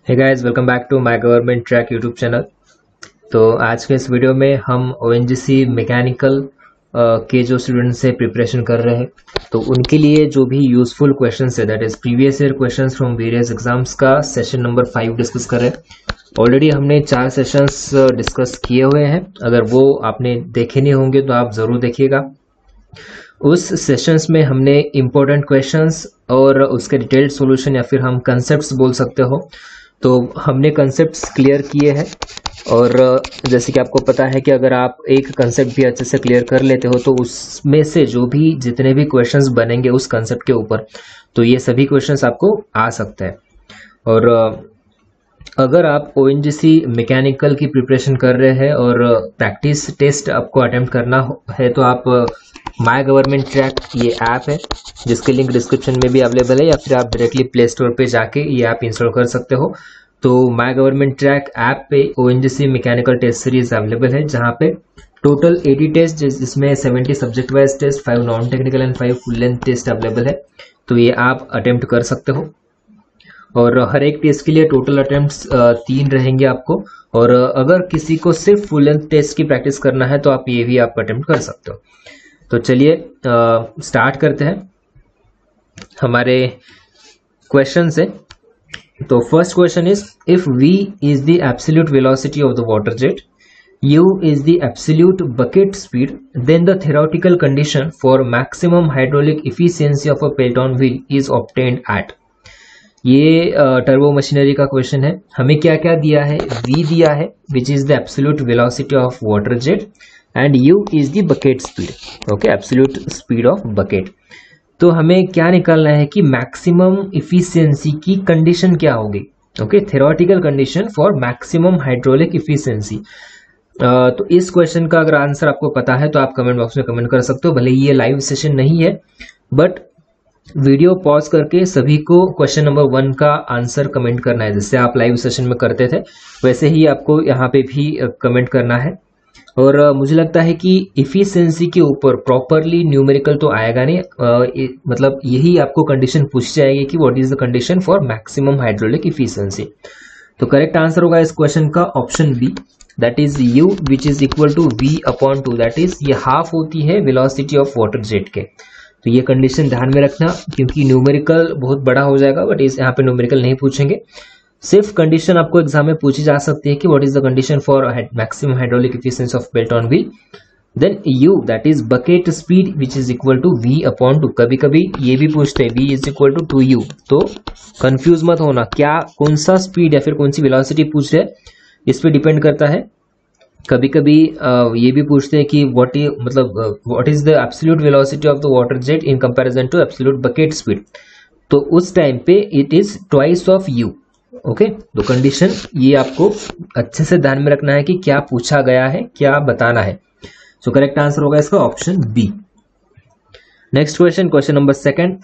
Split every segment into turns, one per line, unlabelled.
Hey guys, welcome back to my government Track YouTube channel. तो आज के इस वीडियो में हम ओएनजीसी मैकेनिकल के जो स्टूडेंट्स से प्रिपरेशन कर रहे हैं तो उनके लिए जो भी यूजफुल क्वेश्चंस है that is previous year questions from various exams का सेशन नंबर 5 डिस्कस कर रहे हैं। ऑलरेडी हमने 4 सेशंस डिस्कस किए हुए हैं। अगर वो आपने देखे नहीं होंगे तो आप ज़रूर देखिएगा। उस सेशंस में हमने इम्पोर्टेंट क्वेश्चंस और उसके डिटेल्ड सॉल्यूशन या फिर हम कंसेप्ट्स बोल सकते हो, तो हमने कंसेप्ट्स क्लियर किए हैं। और जैसे कि आपको पता है कि अगर आप एक कंसेप्ट भी अच्छे से क्लियर कर लेते हो तो उसमें से जो भी जितने भी क्वेश्चंस बनेंगे उस कंसेप्ट के ऊपर, तो ये सभी क्वेश्चंस आपको आ सकते हैं। और अगर आप ओएनजीसी मैकेनिकल की प्रिपरेशन कर रहे हैं और प्रैक्टिस टेस्ट आपको अटेम्प्ट करना है तो आप माय गवर्नमेंट ट्रैक ये ऐप है जिसके लिंक डिस्क्रिप्शन में भी अवेलेबल है, या फिर आप डायरेक्टली प्ले स्टोर पे जाके ये ऐप इंस्टॉल कर सकते हो। तो माय गवर्नमेंट ट्रैक ऐप पे ONGC mechanical test series available है जहाँ पे टोटल 80 टेस्ट जिसमें 70 subject wise test, 5 non technical and 5 full length test available है। तो ये आप अटेम्प्ट कर सकते हो और हर एक टेस्ट के लिए टोटल अटेम्प्ट्स 3 रहेंगे आपको। और अगर किसी को सिर्फ फुल लेंथ टेस्ट की प्रैक्टिस करना है तो आप ये भी आप अटेम्प्ट कर सकते हो। तो चलिए स्टार्ट करते हैं हमारे क्वेश्चन से। तो first question is, if v is the absolute velocity of the water jet, u is the absolute bucket speed, then the theoretical condition for maximum hydraulic efficiency of a Pelton wheel is obtained at। ये turbo machinery का क्वेश्चन है। हमें क्या क्या दिया है? v दिया है which is the absolute velocity of water jet and u is the bucket speed. Okay, absolute speed of bucket. तो हमें क्या निकालना है कि मैक्सिमम इफिशियंसी की कंडीशन क्या होगी। Okay, theoretical condition for maximum hydraulic efficiency. तो इस क्वेश्चन का अगर आंसर आपको पता है तो आप कमेंट बॉक्स में कमेंट कर सकते हो। भले ही ये लाइव सेशन नहीं है बट वीडियो पॉज करके सभी को क्वेश्चन नंबर 1 का आंसर कमेंट करना है। जैसे आप लाइव सेशन में करते थे वैसे ही आपको यहाँ पे भी कमेंट करना है। और मुझे लगता है कि इफिशियंसी के ऊपर प्रॉपरली न्यूमेरिकल तो आएगा नहीं, मतलब यही आपको कंडीशन पूछ जाएगी कि what is the condition for maximum hydraulic efficiency. तो करेक्ट आंसर होगा इस क्वेश्चन का option B, that is u which is equal to v/2। That is ये हाफ होती है वेलोसिटी ऑफ वाटर जेट के। तो ये कंडीशन ध्यान में रखना क्योंकि न्यूमेरिकल बहुत बड़ा हो जाएगा बट इस यहाँ पे न्यूमेरिकल नहीं पूछेंगे। सिर्फ कंडीशन आपको एग्जाम में पूछी जा सकती है कि what is the condition for maximum hydraulic efficiency of Pelton wheel, then u that is bucket speed which is equal to v/2। कभी कभी ये भी पूछते हैं v is equal to 2u, तो कंफ्यूज मत होना क्या कौन सा स्पीड या फिर कौन सी वेलोसिटी पूछ रहे हैं, इस पे डिपेंड करता है। कभी कभी ये भी पूछते हैं कि what is the absolute velocity of the water jet in comparison to absolute bucket speed, तो उस टाइम पे it is twice of u। Okay, तो कंडीशन ये आपको अच्छे से ध्यान में रखना है कि क्या पूछा गया है, क्या बताना है। सो करेक्ट आंसर होगा इसका option B. Next question, question number 2,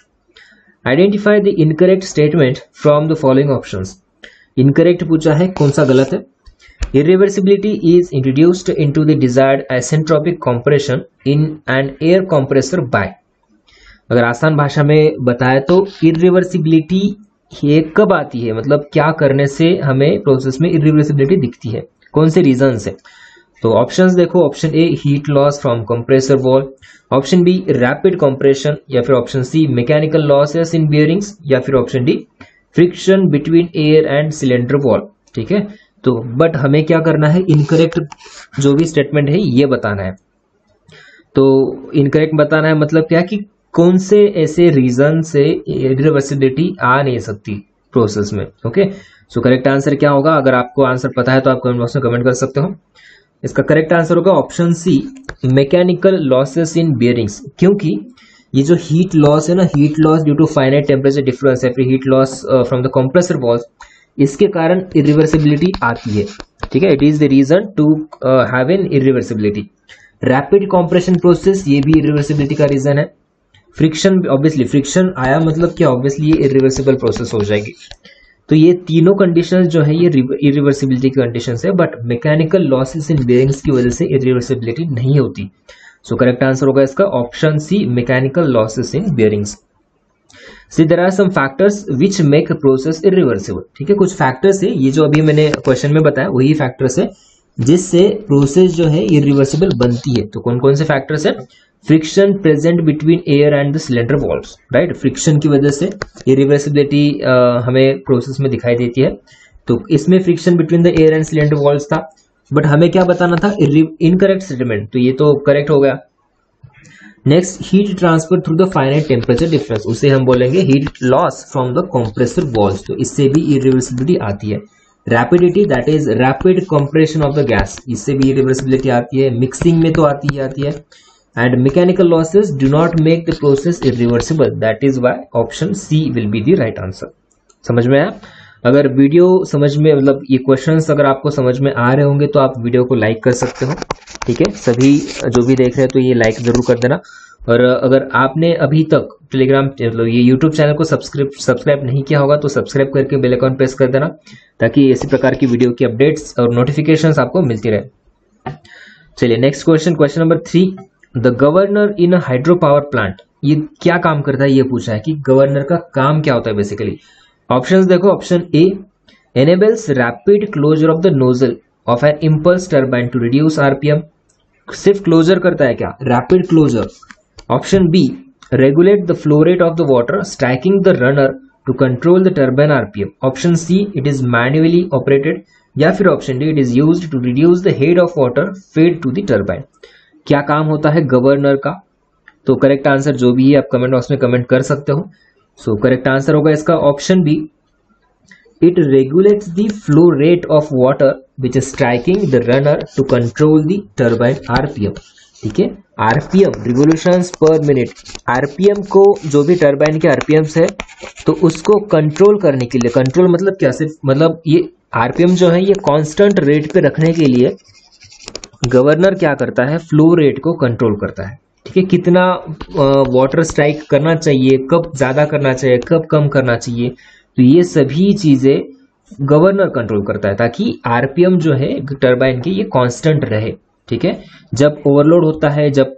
identify the incorrect statement from the following options. Incorrect पूछा है, कौन सा गलत है? Irreversibility is introduced into the desired isentropic compression in an air compressor by। अगर आसान भाषा में बताए तो इरिवर्सिबिलिटी ये कब आती है, मतलब क्या करने से हमें प्रोसेस में इरिवर्सिबिलिटी दिखती है, कौन से रीजन से। तो ऑप्शंस देखो, option A heat loss from compressor wall, option B rapid compression, या फिर option C mechanical losses in bearings, या फिर option D friction between air and cylinder wall. ठीक है, तो बट हमें क्या करना है, इनकरेक्ट जो भी स्टेटमेंट है ये बताना है। तो इनकरेक्ट बताना है मतलब क्या कि कौन से ऐसे रीजन से इरिवर्सिबिलिटी आ नहीं सकती प्रोसेस में। ओके, सो करेक्ट आंसर क्या होगा? अगर आपको आंसर पता है तो आप कमेंट बॉक्स में कमेंट कर सकते हो। इसका करेक्ट आंसर होगा option C, mechanical losses in bearings. क्योंकि ये जो हीट लॉस है ना, heat loss due to finite temperature difference या फिर heat loss from the compressor walls, इसके कारण इरिवर्सिबिलिटी आती है। ठीक है, it is the reason to have an irreversibility. Rapid compression process ये भी इरिवर्सिबिलिटी का रीजन है। फ्रिक्शन, ऑब्वियसली फ्रिक्शन आया मतलब क्या, ऑब्वियसली ये इरिवर्सिबल प्रोसेस हो जाएगी। तो ये तीनों कंडीशंस जो है ये इरिवर्सिबिलिटी की कंडीशंस है, but mechanical losses in bearings की वजह से इरिवर्सिबिलिटी नहीं होती। सो करेक्ट आंसर होगा इसका option C, mechanical losses in bearings. See there are some factors which make process irreversible. ठीक है, कुछ फैक्टर्स है, ये जो अभी मैंने क्वेश्चन में बताया वही फैक्टर्स है जिससे प्रोसेस जो है इरिवर्सिबल बनती है। तो कौन कौन से फैक्टर्स है? Friction present between air and the cylinder walls, right. Friction की वजह से इरिवर्सिबिलिटी हमें प्रोसेस में दिखाई देती है। तो इसमें friction between the air and cylinder walls था, बट हमें क्या बताना था? इनकरेक्ट स्टेटमेंट, तो ये तो करेक्ट हो गया। Next, heat transfer through the finite temperature difference, उसे हम बोलेंगे heat loss from the compressor walls, तो इससे भी इरिवर्सिबिलिटी आती है। Rapidity, that is rapid compression of the gas, इससे भी इरिवर्सिबिलिटी आती है। मिक्सिंग में तो आती है। And mechanical losses do not make the process irreversible, that is why option C will be the right answer. समझ में आया? अगर वीडियो समझ में, मतलब ये क्वेश्चंस अगर आपको समझ में आ रहे होंगे तो आप वीडियो को लाइक कर सकते हो। ठीक है, सभी जो भी देख रहे हैं तो ये लाइक जरूर कर देना। और अगर आपने अभी तक टेलीग्राम, मतलब ये यूट्यूब चैनल को सब्सक्राइब नहीं किया होगा तो सब्सक्राइब करके बेल आइकन प्रेस कर देना, ताकि इसी प्रकार की वीडियो की अपडेट्स और नोटिफिकेशंस आपको मिलती रहे। चलिए next question, question number 3, the governor in hydro power plant, ये क्या काम करता है? ये पूछा है कि गवर्नर का काम क्या होता है बेसिकली। ऑप्शंस देखो, option A, enables rapid closure of the nozzle of an impulse turbine to reduce RPM, सिर्फ क्लोजर करता है क्या? Rapid closure. Option B, regulate the flow rate of the water striking the runner to control the turbine RPM. Option C, it is manually operated, या फिर option D, it is used to reduce the head of water fed to the turbine. क्या काम होता है governor का? तो correct answer जो भी है आप कमेंट बॉक्स में कमेंट कर सकते हो। सो करेक्ट आंसर होगा इसका option B, it regulates the flow rate of water which is striking the runner to control the turbine RPM. ठीक है, RPM, revolutions per minute, RPM को, जो भी टर्बाइन के आरपीएम्स है तो उसको कंट्रोल करने के लिए, कंट्रोल मतलब क्या? सिर्फ मतलब ये आरपीएम जो है ये कांस्टेंट रेट पे रखने के लिए गवर्नर क्या करता है? फ्लो रेट को कंट्रोल करता है। ठीक है, कितना वाटर स्ट्राइक करना चाहिए, कब ज्यादा करना चाहिए, कब कम करना चाहिए, तो ये सभी चीजें गवर्नर कंट्रोल करता है, ताकि आरपीएम जो है टर्बाइन के ये कांस्टेंट रहे। ठीक है, जब ओवरलोड होता है, जब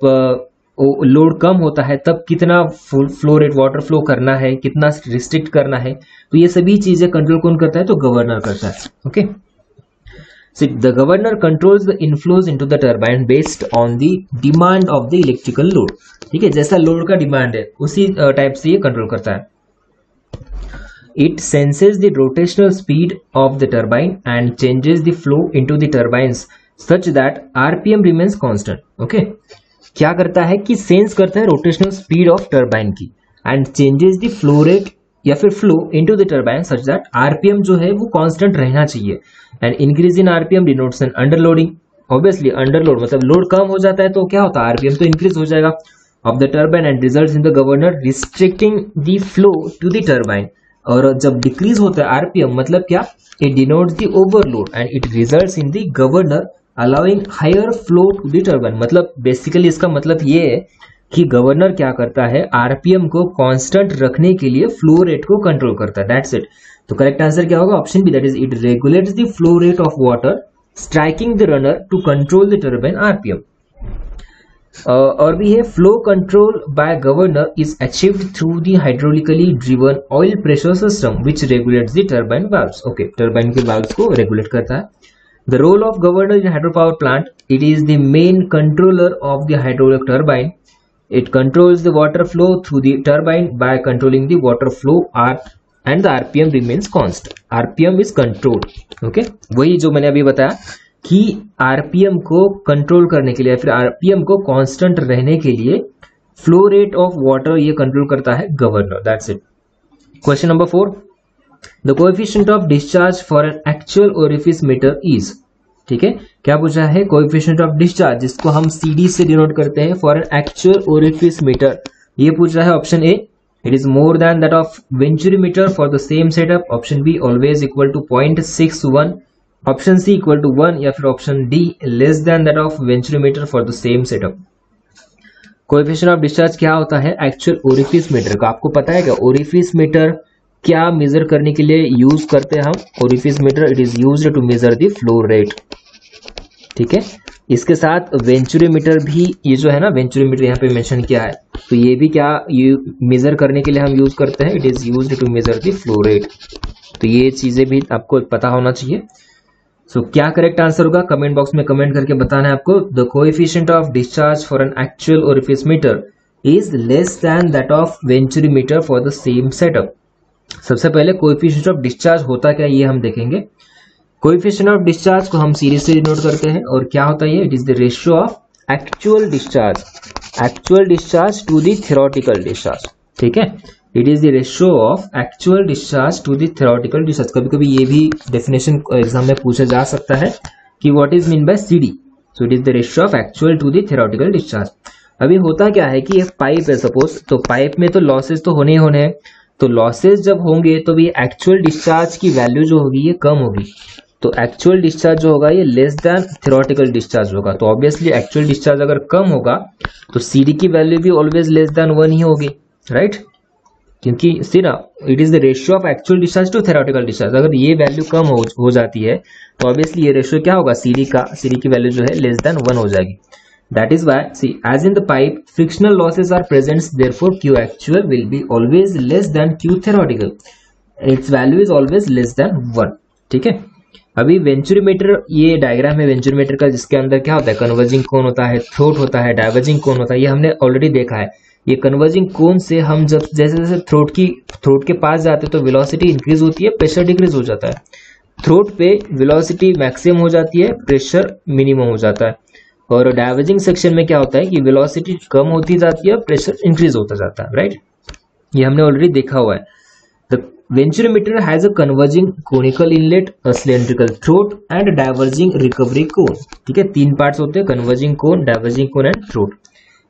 लोड कम होता है, तब कितना फ्लो रेट वाटर फ्लो करना है, कितना रिस्ट्रिक्ट करना है, तो ये सभी चीजें कंट्रोल कौन करता है? तो गवर्नर करता है। Okay, so the governor controls the inflows into the turbine based on the demand of the electrical load। ठीक है, जैसा लोड का डिमांड है उसी टाइप से ये कंट्रोल करता है। It senses the rotational speed of the turbine and changes the flow into the turbines such that RPM remains constant। Okay, क्या करता है कि सेंस करता है रोटेशनल स्पीड ऑफ टर्बाइन की and changes the flow rate या फिर flow into the turbine such that RPM जो है वो कांस्टेंट रहना चाहिए। And increase in RPM denotes an underloading. Obviously underload मतलब लोड कम हो जाता है तो क्या होता है? आरपीएम तो इंक्रीज हो जाएगा of the turbine and results in the governor restricting the flow to the turbine. और जब डिक्रीज होता है आरपीएम मतलब क्या? It denotes the overload and it results in the governor allowing higher flow to the turbine. मतलब basically इसका मतलब ये है कि गवर्नर क्या करता है? आरपीएम को कांस्टेंट रखने के लिए फ्लो रेट को कंट्रोल करता है। That's it. तो करेक्ट आंसर क्या होगा? Option B, that is it regulates the flow rate of water striking the runner to control the turbine RPM. और भी है, flow control by governor is achieved through the hydraulically driven oil pressure system which regulates the turbine valves. Okay, turbine के valves को regulate करता है। The role of governor in hydropower plant, it is the main controller of the hydraulic turbine. It controls the water flow through the turbine by controlling the water flow and the RPM remains constant. RPM is controlled. Okay? वही जो मैंने अभी बताया कि RPM को control करने के लिए फिर RPM को कांस्टेंट रहने के लिए फ्लो रेट ऑफ वाटर ये कंट्रोल करता है governor. That's it. Question number 4, the coefficient of discharge for an actual orifice meter is. ठीक है, क्या पूछा है? कोएफिशिएंट ऑफ डिस्चार्ज, जिसको हम CD से डिनोट करते हैं, for an actual orifice meter, ये पूछ रहा है। Option A, it is more than that of venturi meter for the same setup. Option B, always equal to 0.61। Option C, equal to 1, या फिर option D, less than that of venturi meter for the same setup. Coefficient of discharge क्या होता है actual orifice metre का? आपको पता है क्या ओरिफिस मीटर क्या मेजर करने के लिए यूज करते हैं हम? Orifice meter, it is used to measure the flow rate. ठीक है, इसके साथ वेंचुरीमीटर भी, ये जो है ना वेंचुरीमीटर यहाँ पे मेंशन किया है, तो ये भी क्या मेजर करने के लिए हम यूज करते हैं, it is used to measure the flow rate. तो ये चीजें भी आपको पता होना चाहिए। सो क्या करेक्ट आंसर होगा, कमेंट बॉक्स में कमेंट करके बताना है आपको। The coefficient of discharge for an actual orifice meter is less than that of venturimeter for the same setup. सबसे पहले कोएफिशिएंट ऑफ डिस्चार्ज होता क्या ये हम देखेंगे। कोएफिशिएंट ऑफ डिस्चार्ज को हम सीरीज से डिनोट करते हैं, और क्या होता है ये, it is the ratio of actual discharge to the theoretical discharge. ठीक है, it is the ratio of actual discharge to the theoretical discharge. कभी कभी ये भी डेफिनेशन एग्जाम में पूछा जा सकता है कि what is mean by CD. So it is the ratio of actual to the theoretical discharge. अभी होता क्या है कि एक पाइप है सपोज, तो पाइप में तो लॉसेस तो होने ही होने हैं, तो लॉसेस जब होंगे तो ये एक्चुअल डिस्चार्ज की वैल्यू जो होगी ये कम होगी। तो एक्चुअल डिस्चार्ज जो होगा ये लेस देन थ्योरेटिकल डिस्चार्ज होगा। तो ऑब्वियसली एक्चुअल डिस्चार्ज अगर कम होगा तो सीडी की वैल्यू भी ऑलवेज लेस देन 1 ही होगी, राइट। क्योंकि सी ना, it is the ratio of actual discharge to theoretical discharge. अगर ये वैल्यू कम हो जाती है तो ऑब्वियसली ये रेशियो क्या होगा, सीडी की वैल्यू जो है लेस देन 1 हो जाएगी। That is why, see, as in the pipe, frictional losses are present, therefore Q actual will be always less than Q theoretical. Its value is always less than 1. ठीक है, अभी venturimeter, ये diagram है venturimeter का, जिसके अंदर क्या होता है, कन्वर्जिंग कोन होता है, थ्रोट होता है, डाइवर्जिंग कोन होता है। ये हमने ऑलरेडी देखा है। ये कन्वर्जिंग कोन से हम जब जैसे जैसे थ्रोट के पास जाते हैं तो वेलोसिटी इंक्रीज होती है, प्रेशर डिक्रीज हो जाता है। थ्रोट पे वेलोसिटी मैक्सिमम हो जाती है, प्रेशर मिनिमम हो जाता है। और डाइवर्जिंग सेक्शन में क्या होता है कि वेलोसिटी कम होती जाती है, प्रेशर इंक्रीज होता जाता है, राइट। ये हमने ऑलरेडी देखा हुआ है। The venturimeter has a converging conical inlet, a cylindrical throat and diverging recovery cone. ठीक है, 3 पार्ट्स होते हैं, converging cone, diverging cone and throat.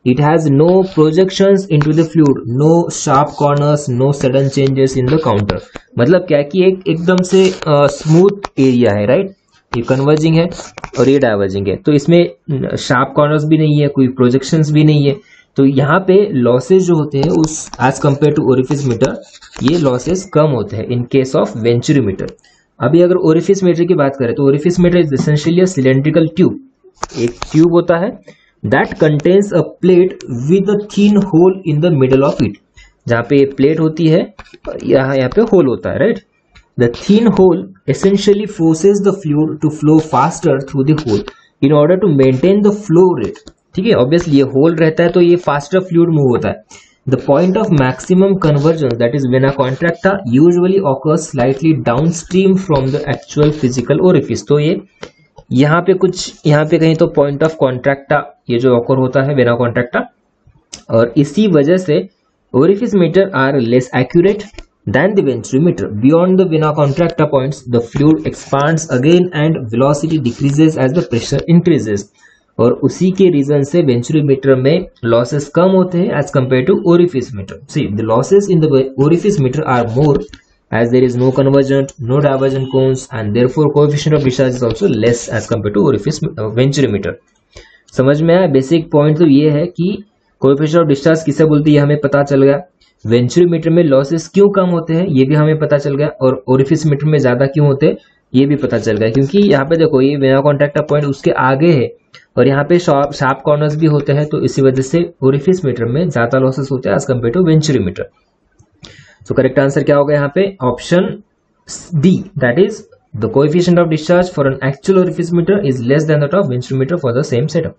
It has no projections into the fluid, no sharp corners, no sudden changes in the contour. मतलब क्या कि एकदम से smooth area है, राइट। ये कन्वर्जिंग है और ये डाइवर्जिंग है, तो इसमें शार्प कॉर्नर्स भी नहीं है, कोई प्रोजेक्शंस भी नहीं है। तो यहाँ पे लॉसेस जो होते हैं उस as compare to orifice meter, ये लॉसेस कम होते हैं इन केस ऑफ वेंचुरीमीटर। अभी अगर ओरिफिस मीटर की बात करें तो orifice meter is essentially a cylindrical tube. एक ट्यूब होता है that contains a plate with a thin hole in the middle of it. जहाँ पे प्लेट होती है, यहाँ पे होल होता है, right. The thin hole essentially forces the fluid to flow faster through the hole in order to maintain the flow rate. ठीक है, ऑब्वियसली ये होल रहता है तो ये फास्टर फ्लूइड मूव होता है। The point of maximum convergence, that is vena contracta, usually occurs slightly downstream from the actual physical orifice. तो ये यहाँ पे कहीं तो पॉइंट ऑफ कॉन्ट्रैक्टा ये जो ऑकर होता है वेना कॉन्ट्रैक्टा, और इसी वजह से orifice meter are less accurate than the ventrimeter. Beyond the vena contracta points, the fluid expands again and velocity decreases as the pressure increases. और उसी के रीजन से वेंचुरीमीटर में लॉसेस कम होते हैं as compare to orifice meter. See, the losses in the orifice meter are more as there is no convergent, no divergent cones, and therefore coefficient of discharge is also less as compared to orifice venturimeter. समझ में आया? Basic point तो ये है कि coefficient of discharge किसे बोलते हैं ये हमें पता चल गया। वेंचुरीमीटर में लॉसेस क्यों कम होते हैं ये भी हमें पता चल गया, और ओरिफिस मीटर में ज्यादा क्यों होते हैं ये भी पता चल गया। क्योंकि यहाँ पे देखो ये वेना कॉन्ट्रैक्टा पॉइंट उसके आगे है और यहाँ पे शार्प कॉर्नर्स भी होते हैं, तो इसी वजह से ओरिफिस मीटर में ज्यादा लॉसेस होते हैं as compare to venturimeter. So correct answer क्या होगा यहाँ पे, option D, that is the coefficient of discharge for an actual orifice meter is less than that of venturimeter for the same setup.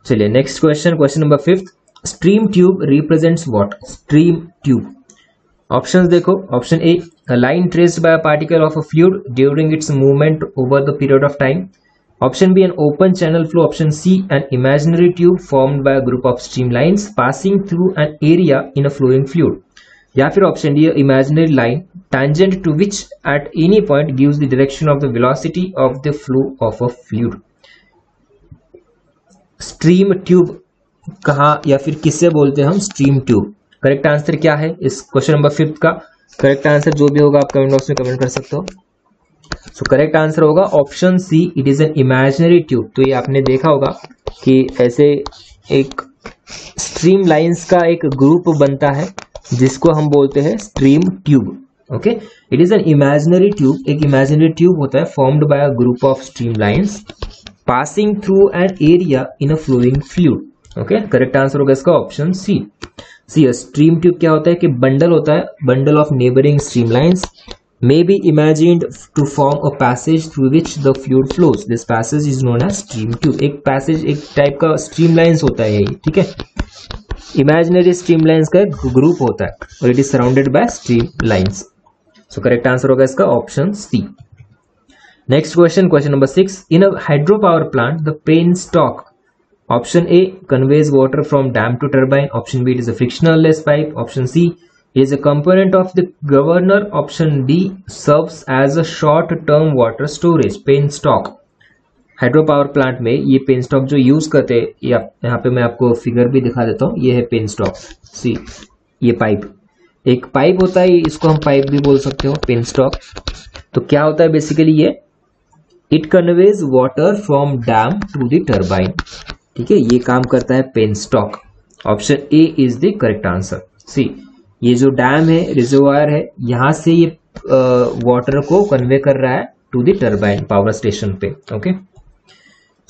चलिए next question, question number 5th। Stream tube represents what? Stream tube. Options देखो, option A, a line traced by a particle of a fluid during its movement over the period of time. Option B, an open channel flow. Option C, an imaginary tube formed by a group of streamlines passing through an area in a flowing fluid. या फिर option D, a imaginary line tangent to which at any point gives the direction of the velocity of the flow of a fluid. Stream tube कहा या फिर किससे बोलते हैं हम, stream tube. Correct answer क्या है इस क्वेश्चन नंबर 5th का? करेक्ट आंसर जो भी होगा आप कमेंट बॉक्स में कमेंट कर सकते हो। सो करेक्ट आंसर होगा option C, it is an imaginary tube. तो ये आपने देखा होगा कि ऐसे एक स्ट्रीम लाइंस का एक ग्रुप बनता है जिसको हम बोलते हैं stream tube. Okay, it is an imaginary tube. एक इमेजिनरी ट्यूब होता है formed by a group of stream lines passing through an area in a flowing fluid. Okay, correct answer होगा इसका ऑप्शन सी। सी स्ट्रीम ट्यूब क्या होता है कि bundle होता है, bundle of neighbouring streamlines may be imagined to form a passage through which the fluid flows. This passage is known as stream tube. एक passage, एक टाइप का स्ट्रीमलाइंस होता है ये, ठीक है, इमेजिनरी स्ट्रीमलाइंस का एक ग्रुप होता है और it is surrounded by streamlines. So correct answer होगा इसका option C. Next question, question number 6, in a hydro power plant the penstock, option A conveys water from dam to turbine, option B it is a frictionless pipe, option C is a component of the governor, option D serves as a short term water storage. Penstock, hydro power plant में ये penstock जो use करते हैं, यहाँ पे मैं आपको figure भी दिखा देता हूँ, ये है पेनस्टॉक। सी ये पाइप, एक पाइप होता है, इसको हम पाइप भी बोल सकते हो, पेनस्टॉक। तो क्या होता है बेसिकली ये, it conveys water from dam to the turbine, ठीक है, ये काम करता है penstock. Option A is the correct answer. See ये जो डैम है, रिजर्वायर है, यहां से ये वाटर को कन्वे कर रहा है to the turbine power station पे। ओके,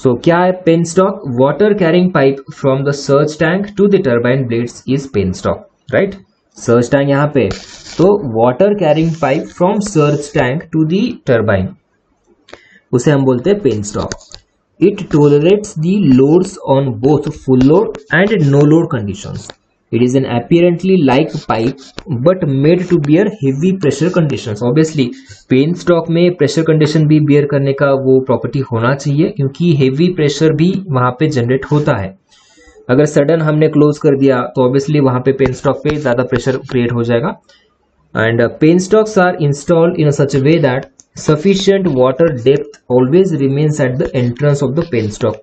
सो क्या है penstock? Water carrying pipe from the surge tank to the turbine blades is penstock, right. Surge tank यहाँ पे, तो water carrying pipe from surge tank to the turbine, उसे हम बोलते हैं penstock. It tolerates the loads on both full load and no load conditions. It is an apparently like pipe but made to bear heavy pressure conditions. Obviously, penstock में pressure condition भी beer करने का वो property होना चाहिए, क्योंकि heavy pressure भी वहां पे जनरेट होता है। अगर सडन हमने क्लोज कर दिया तो ऑब्वियसली वहां पे पेनस्टॉक पे ज्यादा प्रेशर क्रिएट हो जाएगा। And penstocks are installed in such way that sufficient water depth always remains at the entrance of the penstock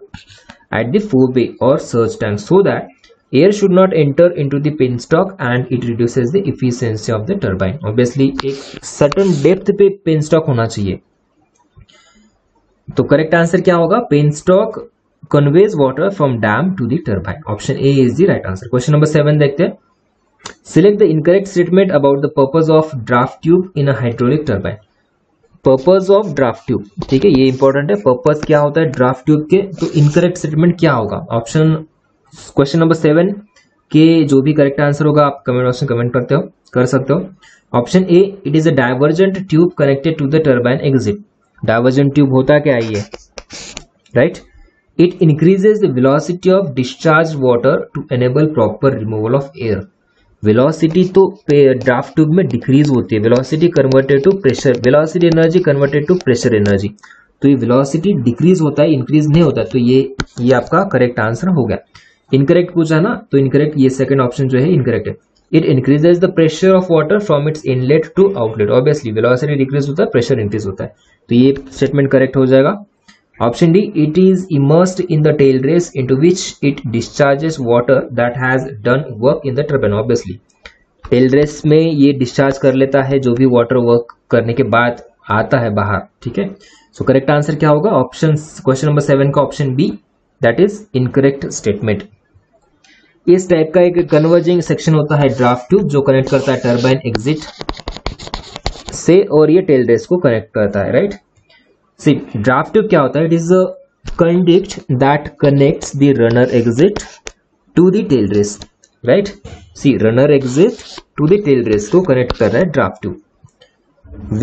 at the forebay or surge tank, so that air should not enter into the penstock and it reduces the efficiency of the turbine. Obviously एक certain depth पे penstock होना चाहिए। तो correct answer क्या होगा? penstock conveys water from dam to the turbine. Option A is the right answer. Question number 7 देखते हैं। Select the incorrect statement about the purpose of draft tube in a hydraulic turbine. Purpose of draft tube, ठीक है, ये important है। Purpose क्या होता है draft tube के, तो इनकरेक्ट स्टेटमेंट क्या होगा? ऑप्शन क्वेश्चन नंबर 7 के जो भी करेक्ट आंसर होगा आप कमेंट बॉक्स में कमेंट कर सकते हो। Option A, it is a divergent tube connected to the turbine exit. Divergent tube होता क्या है ये, right. It increases the velocity of discharge water to enable proper removal of air. Velocity तो draft tube में decrease होती है, velocity converted to pressure, velocity energy converted to pressure energy, तो ये वेलोसिटी डिक्रीज होता है, इंक्रीज नहीं होता। तो ये आपका करेक्ट आंसर हो गया। इनकरेक्ट पूछा ना, तो इनकरेक्ट ये सेकंड ऑप्शन जो है इनकरेक्ट है। It increases the pressure of water from its inlet to outlet. Obviously velocity decrease होता है, प्रेशर इंक्रीज होता है, तो ये स्टेटमेंट करेक्ट हो जाएगा। Option D, it is immersed in the tail race into which it discharges water that has done work in the turbine. Obviously tail race में ये डिस्चार्ज कर लेता है जो भी वाटर वर्क करने के बाद आता है बाहर, ठीक है। सो करेक्ट आंसर क्या होगा? ऑप्शन क्वेश्चन नंबर 7 का option B, that is incorrect statement. इस टाइप का एक कन्वर्जिंग सेक्शन होता है ड्राफ्ट ट्यूब जो कनेक्ट करता है टर्बाइन एग्जिट से और ये टेल रेस को कनेक्ट करता है, राइट। See, draft tube क्या होता है? It is a conduct that connects the runner exit to the tail race, right? See, runner exit to the tail race को connect कर रहा है draft tube.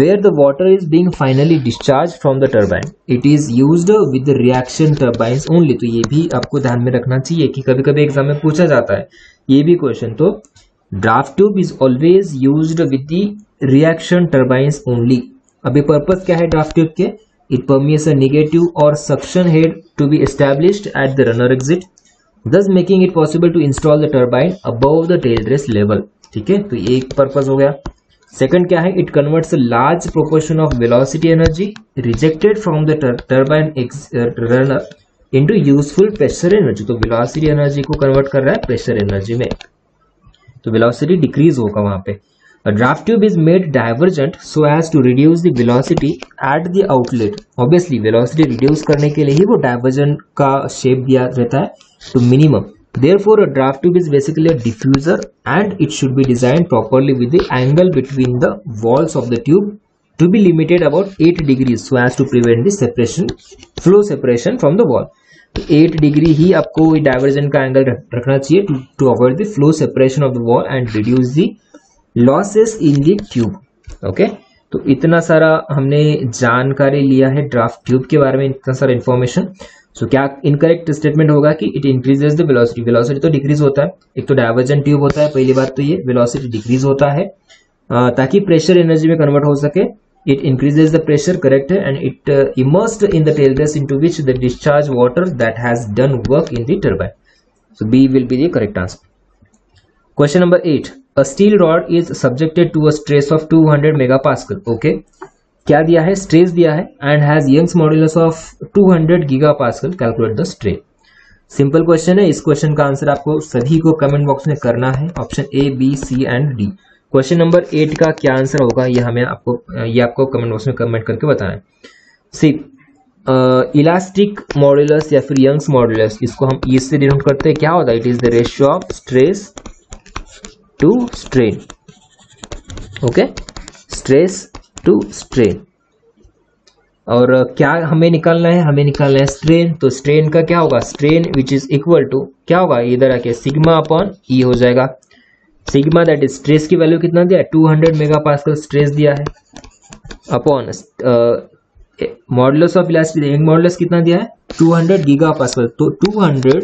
Where the water is being finally discharged from the turbine, it is used with the reaction turbines only. तो ये भी आपको ध्यान में रखना चाहिए कि कभी-कभी एग्जाम में पूछा जाता है ये भी क्वेश्चन। तो draft tube is always used with the reaction turbines only. अभी पर्पस क्या है ड्राफ्ट ट्यूब के? It permits a negative or suction head to be established at the runner exit, thus making it possible to install the turbine above the tail race level. ठीक है, तो ये एक purpose हो गया। सेकंड क्या है? It converts a large proportion of velocity energy rejected from the turbine runner into useful pressure energy. तो velocity energy को कन्वर्ट कर रहा है pressure energy में, तो velocity डिक्रीज होगा वहां पे। A draft tube is made divergent so as to reduce the velocity at the outlet. Obviously, velocity reduce करने के लिए ही वो divergent का shape दिया रहता है to minimum. Therefore, a draft tube is basically a diffuser and it should be designed properly with the angle between the walls of the tube to be limited about 8 degrees so as to prevent the separation flow separation from the wall. तो 8 degree ही आपको divergent का angle रखना चाहिए to avoid the flow separation of the wall and reduce the losses in the tube. Okay, तो इतना सारा हमने जानकारी लिया है ड्राफ्ट ट्यूब के बारे में, इतना सारा इन्फॉर्मेशन। सो क्या इनकरेक्ट स्टेटमेंट होगा कि it increases the velocity. Velocity तो डिक्रीज होता है, एक तो डाइवर्जेंट ट्यूब होता है, पहली बात तो ये वेलोसिटी डिक्रीज होता है ताकि प्रेशर एनर्जी में कन्वर्ट हो सके। It increases the pressure, correct, and it immersed in the tailpiece into which the discharge water that has done work in the turbine. So B will be the correct answer. Question number 8. A steel rod is subjected to a stress of 200 megapascal. Okay, क्या दिया है? Stress दिया है and has Young's modulus of 200 gigapascal. Calculate the strain. Simple question है, इस question का answer आपको सभी को कमेंट बॉक्स में करना है, option A, B, C and D। Question number 8 का क्या आंसर होगा ये आपको कमेंट बॉक्स में कमेंट करके बताना है। सी इलास्टिक मॉड्यूलस या फिर यंग्स मॉड्यूलस, इसको हम इससे डिनोट करते हैं, क्या होता है? It is the ratio of stress to strain. Okay, stress to strain. और क्या हमें निकालना है? हमें निकालना है स्ट्रेन। तो स्ट्रेन का क्या होगा? Strain which is equal to क्या होगा? इधर आके सिग्मा अपॉन ई हो जाएगा। सिग्मा दैट इज स्ट्रेस की वैल्यू कितना दिया है? 200 मेगापास्कल स्ट्रेस दिया है, upon modulus of elasticity, Young modulus कितना दिया है? 200 गीगापास्कल। तो 200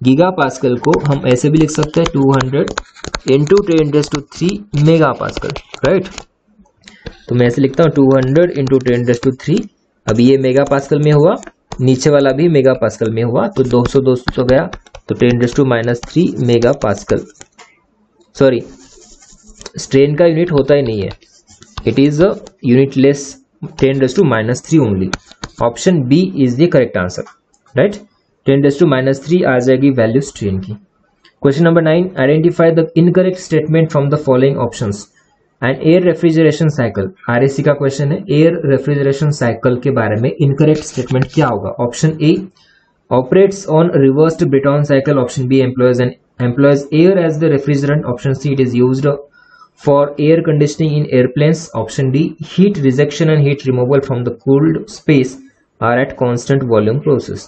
गीगापास्कल को हम ऐसे भी लिख सकते हैं 200 इंटू 10⁻³ मेगापास्कल, राइट। तो मैं ऐसे लिखता हूँ 200 इंटू 10⁻³। अब ये मेगापास्कल में हुआ, नीचे वाला भी मेगापास्कल में हुआ, तो 200 तो गया, तो 10⁻³ मेगापास्कल। सॉरी, स्ट्रेन का यूनिट होता ही नहीं है, it is a unitless 10⁻³ only. Option B is the correct answer, right. 10⁻³ आ जाएगी वैल्यू स्ट्रेन की। Question number 9, identify the incorrect statement from the following options. And air refrigeration cycle, RAC का क्वेश्चन है, एयर रेफ्रिजरेशन साइकिल के बारे में incorrect statement क्या होगा? Option A, operates on reversed Brayton cycle. Option B, employs air as the refrigerant. Option C, it is used for air conditioning in airplanes. Option D, heat rejection and heat removal from the cooled space are at constant volume process.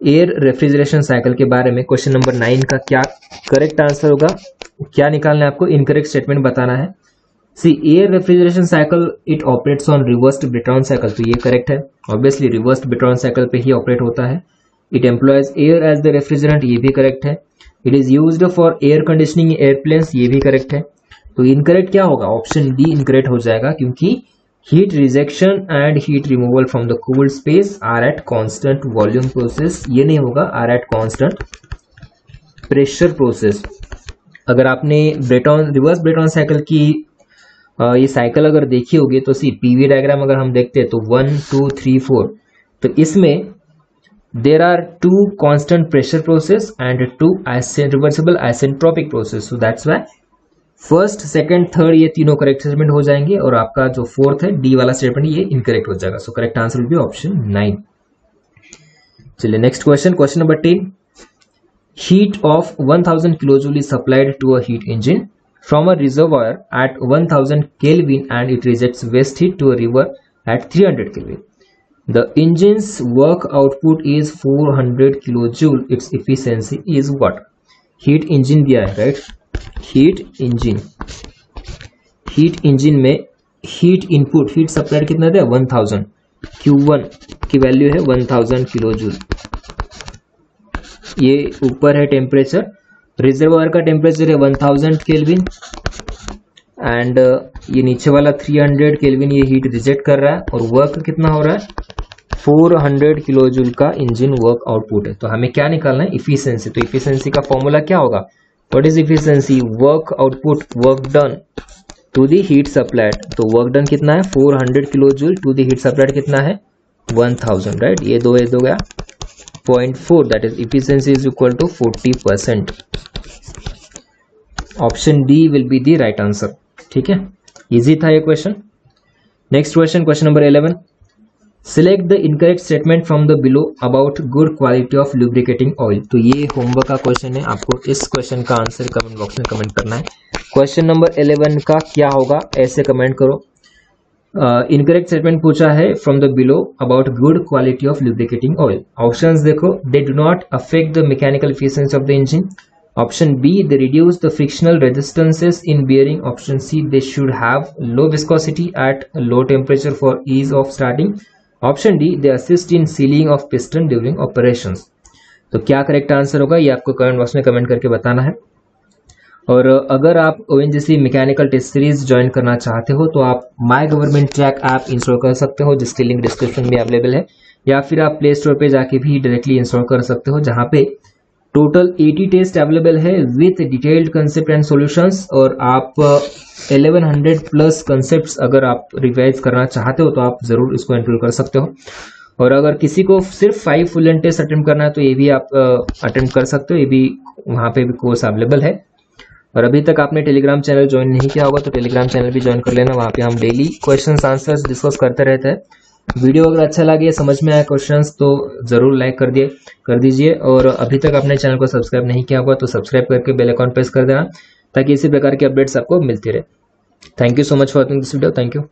Air refrigeration cycle के बारे में question number 9 का क्या correct answer होगा? क्या निकालना है आपको? इनकरेक्ट स्टेटमेंट बताना है। C, air refrigeration cycle it operates on reversed Brayton cycle, तो ये करेक्ट है, ऑब्वियसली रिवर्स्ड ब्रेटॉन साइकिल पे ही ऑपरेट होता है। It employs air as the refrigerant, ये भी करेक्ट है। It is used for air conditioning airplanes, ये भी करेक्ट है। तो इनकरेक्ट क्या होगा? ऑप्शन डी इनकरेक्ट हो जाएगा, क्योंकि heat rejection and heat removal from the cooled space are at constant volume process, ये नहीं होगा, are at constant pressure process. अगर आपने रिवर्स ब्रेटॉन साइकिल की ये साइकिल अगर देखी होगी तो सी पीवी डायग्राम अगर हम देखते हैं तो 1, 2, 3, 4, तो इसमें there are 2 constant pressure process and 2 reversible isentropic process. So that's why first, second, third ये तीनों करेक्ट स्टेटमेंट हो जाएंगे और आपका जो फोर्थ है डी वाला स्टेटमेंट ये इनकरेक्ट हो जाएगा। सो correct answer will be option 9। चलिए next question, question number 10, heat of 1000 kilojule is supplied to a heat engine from a reservoir at 1000 Kelvin and it rejects waste heat to a river at 300 Kelvin. The engine's work output is 400 kilojoule. Its efficiency is what? Heat engine दिया है, right? Heat engine में heat input, heat supplied कितना दिया? 1000। Q1 की value है 1000 kilojoule. ये ऊपर है टेम्परेचर, रिजर्वायर का टेम्परेचर है 1000 केल्विन एंड ये नीचे वाला 300 केल्विन ये हीट रिजेक्ट कर रहा है और वर्क कितना हो रहा है? 400 किलोजूल का इंजन वर्क आउटपुट है। तो हमें क्या निकालना है? इफिशियंसी। तो इफिशियंसी का फॉर्मूला क्या होगा? What is efficiency? Work output, work done to the heat supplied. तो वर्क डन कितना है? 400 kilojoule to the heat supplied कितना है? 1000, राइट। ये दो गया 0.4, that is efficiency is equal to 40%। Option D will be the right answer. ठीक है, इजी था ये question. Next question, question number 11, select the incorrect statement from the below about good quality of lubricating oil. तो ये homework का क्वेश्चन है, आपको इस क्वेश्चन का आंसर कमेंट बॉक्स में कमेंट करना है। क्वेश्चन नंबर 11 का क्या होगा? ऐसे कमेंट करो, इनकरेक्ट स्टेटमेंट पूछा है from the below about good quality of lubricating oil. Options देखो, they do not affect the mechanical efficiency of the engine. Option B, they reduce the frictional resistances in bearing. Option C, they should have low viscosity at low temperature for ease of starting. Option D, they assist in sealing of piston during operations. तो क्या correct answer होगा ये आपको comment box में comment करके बताना है। और अगर आप ONGC mechanical test series join करना चाहते हो तो आप my government track app install कर सकते हो, जिसकी लिंक डिस्क्रिप्शन में अवेलेबल है, या फिर आप प्ले स्टोर पे जाके भी डायरेक्टली इंस्टॉल कर सकते हो, जहां पे टोटल 80 टेस्ट अवेलेबल है with detailed concept and solutions. और आप 1100 प्लस कंसेप्ट अगर आप रिवाइज करना चाहते हो तो आप जरूर इसको एनरोल कर सकते हो। और अगर किसी को सिर्फ 5 फुल एंड टेस्ट अटेम्प्ट करना है तो ये भी आप अटेम्प्ट कर सकते हो, ये भी वहां पे भी कोर्स अवेलेबल है। और अभी तक आपने टेलीग्राम चैनल ज्वाइन नहीं किया होगा तो टेलीग्राम चैनल भी ज्वाइन कर लेना, वहां पे हम डेली क्वेश्चंस आंसर्स डिस्कस करते रहते हैं। वीडियो अगर अच्छा लगे, समझ में आया क्वेश्चंस, तो जरूर लाइक कर दीजिए। और अभी तक आपने चैनल को सब्सक्राइब नहीं किया होगा तो सब्सक्राइब करके बेल आइकॉन प्रेस कर देना, ताकि इसी प्रकार के अपडेट्स आपको मिलती रहे। Thank you so much for watching this video. Thank you.